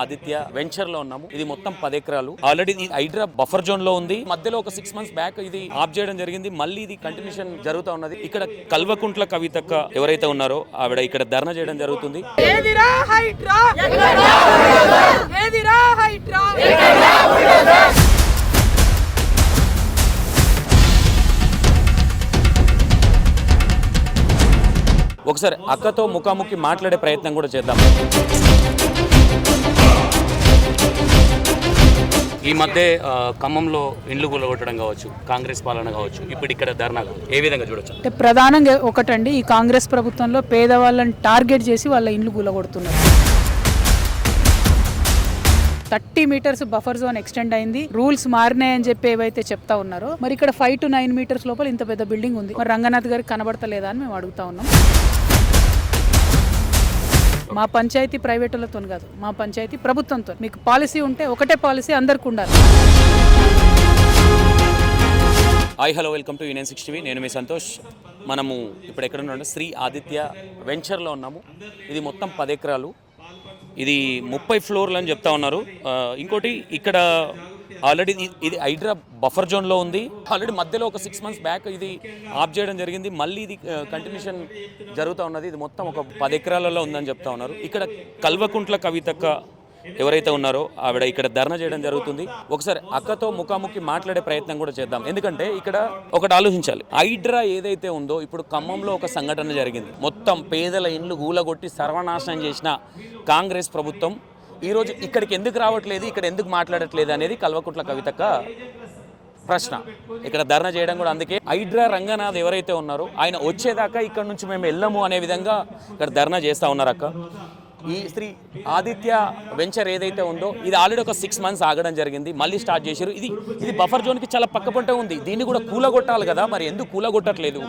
Aditya venture లో ఉన్నాము. ఇది మొత్తం 10 ఎకరాలు. ఆల్రెడీ ఇది హైడ్రా బఫర్ జోన్ లో ఉంది. మధ్యలో ఒక 6 months బ్యాక్ ఇది ఆఫ్ చేయడం జరిగింది. మళ్ళీ ఇది కంటిన్యూషన్ జరుగుతూ ఉన్నది. ఇక్కడ కల్వకుంట్ల కవితక్క ఎవరైతే ఉన్నారో ఆవిడ ఇక్కడ ధర్నా చేయడం జరుగుతుంది. ఒకసారి అక్కతో ముఖాముఖి మాట్లాడే ప్రయత్నం కూడా చేద్దాం. ఈ మధ్య ఖమ్మంలో ఇండ్లు కూలగొట్టడం కావచ్చు, కాంగ్రెస్ పాలన కావచ్చు, ఇప్పుడు ఇక్కడ ధర్నా ఏ విధంగా చూడొచ్చు? అంటే ప్రధానంగా ఒకటండి, ఈ కాంగ్రెస్ ప్రభుత్వంలో పేదవాళ్ళని టార్గెట్ చేసి వాళ్ళ ఇండ్లు కూలగొడుతున్నారు. 30 meters బఫర్ జోన్ ఎక్స్టెండ్ అయింది. రూల్స్ మారినాయని చెప్పి ఏవైతే చెప్తా ఉన్నారో, మరి ఇక్కడ 5 to 9 meters లోపల ఇంత పెద్ద బిల్డింగ్ ఉంది. మరి రంగనాథ్ గారికి కనబడతలేదా అని మేము అడుగుతా ఉన్నాం. మా పంచాయతీ ప్రైవేటులతో కాదు, మా పంచాయతీ ప్రభుత్వంతో. మీకు పాలసీ ఉంటే ఒకటే పాలసీ అందరికి ఉండాలి. Hi hello, welcome to UNN6 TV. నేను మీ సంతోష్. మనము ఇప్పుడు ఎక్కడ ఉన్నాం? శ్రీ ఆదిత్య వెంచర్లో ఉన్నాము. ఇది మొత్తం 10 ఎకరాలు. ఇది 30 floors అని చెప్తా ఉన్నారు. ఇంకోటి ఇక్కడ ఆల్రెడీ ఇది హైడ్రా బఫర్ జోన్లో ఉంది. ఆల్రెడీ మధ్యలో ఒక 6 months బ్యాక్ ఇది ఆఫ్ చేయడం జరిగింది. మళ్ళీ ఇది కంటిన్యూషన్ జరుగుతూ ఉన్నది. ఇది మొత్తం ఒక 10 ఎకరాలలో ఉందని చెప్తా ఉన్నారు. ఇక్కడ కల్వకుంట్ల కవితక్క ఎవరైతే ఉన్నారో ఆవిడ ఇక్కడ ధర్నా చేయడం జరుగుతుంది. ఒకసారి అక్కతో ముఖాముఖి మాట్లాడే ప్రయత్నం కూడా చేద్దాం. ఎందుకంటే ఇక్కడ ఒకటి ఆలోచించాలి. హైడ్రా ఏదైతే ఉందో, ఇప్పుడు ఖమ్మంలో ఒక సంఘటన జరిగింది. మొత్తం పేదల ఇండ్లు గూలగొట్టి సర్వనాశనం చేసిన కాంగ్రెస్ ప్రభుత్వం ఈరోజు ఇక్కడికి ఎందుకు రావట్లేదు, ఇక్కడ ఎందుకు మాట్లాడట్లేదు అనేది కల్వకుంట్ల కవితక్క ప్రశ్న. ఇక్కడ ధర్నా చేయడం కూడా అందుకే. హైడ్రా రంగనాథ్ ఎవరైతే ఉన్నారో ఆయన వచ్చేదాకా ఇక్కడ నుంచి మేము వెళ్ళము అనే విధంగా ఇక్కడ ధర్నా చేస్తూ ఉన్నారు. అక్క, ఈ శ్రీ ఆదిత్య వెంచర్ ఏదైతే ఉందో ఇది ఆల్రెడీ ఒక 6 months ఆగడం జరిగింది. మళ్ళీ స్టార్ట్ చేశారు. ఇది బఫర్ జోన్కి చాలా పక్కపంటే ఉంది. దీన్ని కూడా కూలగొట్టాలి కదా, మరి ఎందుకు కూలగొట్టట్లేదు?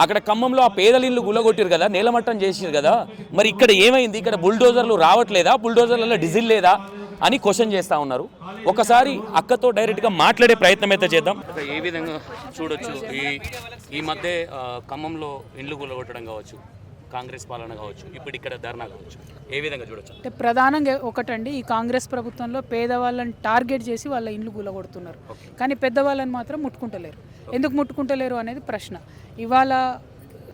అక్కడ ఖమ్మంలో ఆ పేదల ఇల్లు కూలగొట్టారు కదా, నేలమట్టం చేసారు కదా, మరి ఇక్కడ ఏమైంది? ఇక్కడ బుల్డోజర్లు రావట్లేదా? బుల్డోజర్లలో డీజిల్ లేదా అని క్వశ్చన్ చేస్తూ ఉన్నారు. ఒకసారి అక్కతో డైరెక్ట్గా మాట్లాడే ప్రయత్నం అయితే చేద్దాం. ఏ విధంగా చూడొచ్చు ఈ మధ్య ఖమ్మంలో ఇండ్లు కూలగొట్టడం కావచ్చు, కాంగ్రెస్ పాలన కావచ్చు, ఇప్పుడు ఇక్కడ ధర్నా కావచ్చు, ఏ విధంగా చూడొచ్చు? అంటే ప్రధానంగా ఒకటండి, ఈ కాంగ్రెస్ ప్రభుత్వంలో పేదవాళ్ళని టార్గెట్ చేసి వాళ్ళ ఇండ్లు కూలగొడుతున్నారు. కానీ పెద్దవాళ్ళని మాత్రం ముట్టుకుంటలేరు. ఎందుకు ముట్టుకుంటలేరు అనేది ప్రశ్న. ఇవాళ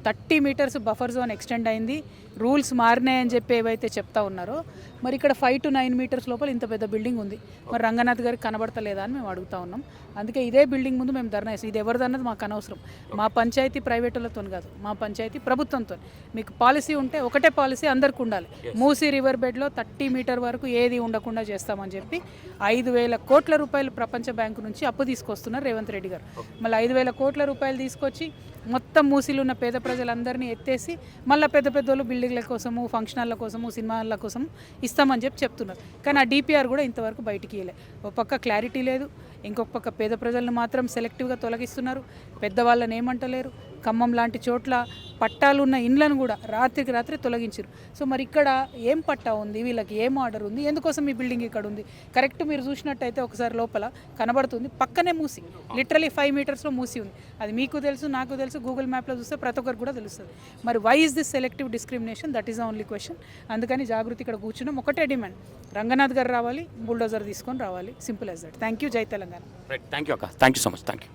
30 meters బఫర్ జోన్ ఎక్స్టెండ్ అయింది. రూల్స్ మారినాయని చెప్పి ఏవైతే చెప్తా ఉన్నారో, మరి ఇక్కడ 5 to 9 meters లోపల ఇంత పెద్ద బిల్డింగ్ ఉంది. మరి రంగనాథ్ గారికి కనబడతలేదా అని మేము అడుగుతా ఉన్నాం. అందుకే ఇదే బిల్డింగ్ ముందు మేము ధర్నా చేస్తాం. ఇది ఎవరిదన్నది మాకు అనవసరం. మా పంచాయతీ ప్రైవేటులతో కాదు, మా పంచాయతీ ప్రభుత్వంతో. మీకు పాలసీ ఉంటే ఒకటే పాలసీ అందరికి ఉండాలి. మూసీ రివర్ బెడ్లో 30 meters వరకు ఏది ఉండకుండా చేస్తామని చెప్పి 5,000 కోట్ల రూపాయలు ప్రపంచ బ్యాంకు నుంచి అప్పు తీసుకొస్తున్నారు రేవంత్ రెడ్డి గారు. మళ్ళీ 5,000 కోట్ల రూపాయలు తీసుకొచ్చి మొత్తం మూసీలు ఉన్న పేద ప్రజలందరినీ ఎత్తేసి మళ్ళీ పెద్ద పెద్దోళ్ళు బిల్డింగ్ల కోసము, ఫంక్షనాల కోసము, సినిమాల కోసం ఇస్తామని చెప్తున్నారు. కానీ ఆ DPR కూడా ఇంతవరకు బయటికి ఇవ్వలే. ఒక పక్క క్లారిటీ లేదు, ఇంకొక పక్క పేద ప్రజలను మాత్రం సెలెక్టివ్గా తొలగిస్తున్నారు. పెద్దవాళ్ళని ఏమంటలేరు. ఖమ్మం లాంటి చోట్ల పట్టాలున్న ఇండ్లను కూడా రాత్రికి రాత్రి తొలగించారు. సో మరి ఇక్కడ ఏం పట్టా ఉంది, వీళ్ళకి ఏం ఆర్డర్ ఉంది, ఎందుకోసం ఈ బిల్డింగ్ ఇక్కడ ఉంది? కరెక్ట్ మీరు చూసినట్టయితే ఒకసారి లోపల కనబడుతుంది, పక్కనే మూసి, లిటరలీ 5 meters మూసి ఉంది. అది మీకు తెలుసు, నాకు తెలుసు, గూగుల్ మ్యాప్లో చూస్తే ప్రతి ఒక్కరు కూడా తెలుస్తుంది. మరి why is this selective discrimination? That is the only question. అందుకని జాగృతి ఇక్కడ కూర్చున్నాం. ఒకటే డిమాండ్, రంగనాథ్ గారు రావాలి, బుల్డోజర్ తీసుకొని రావాలి. Simple as that. Thank you. జై తెలంగాణ. థ్యాంక్ యూ అక్క. Thank you so much. Thank you.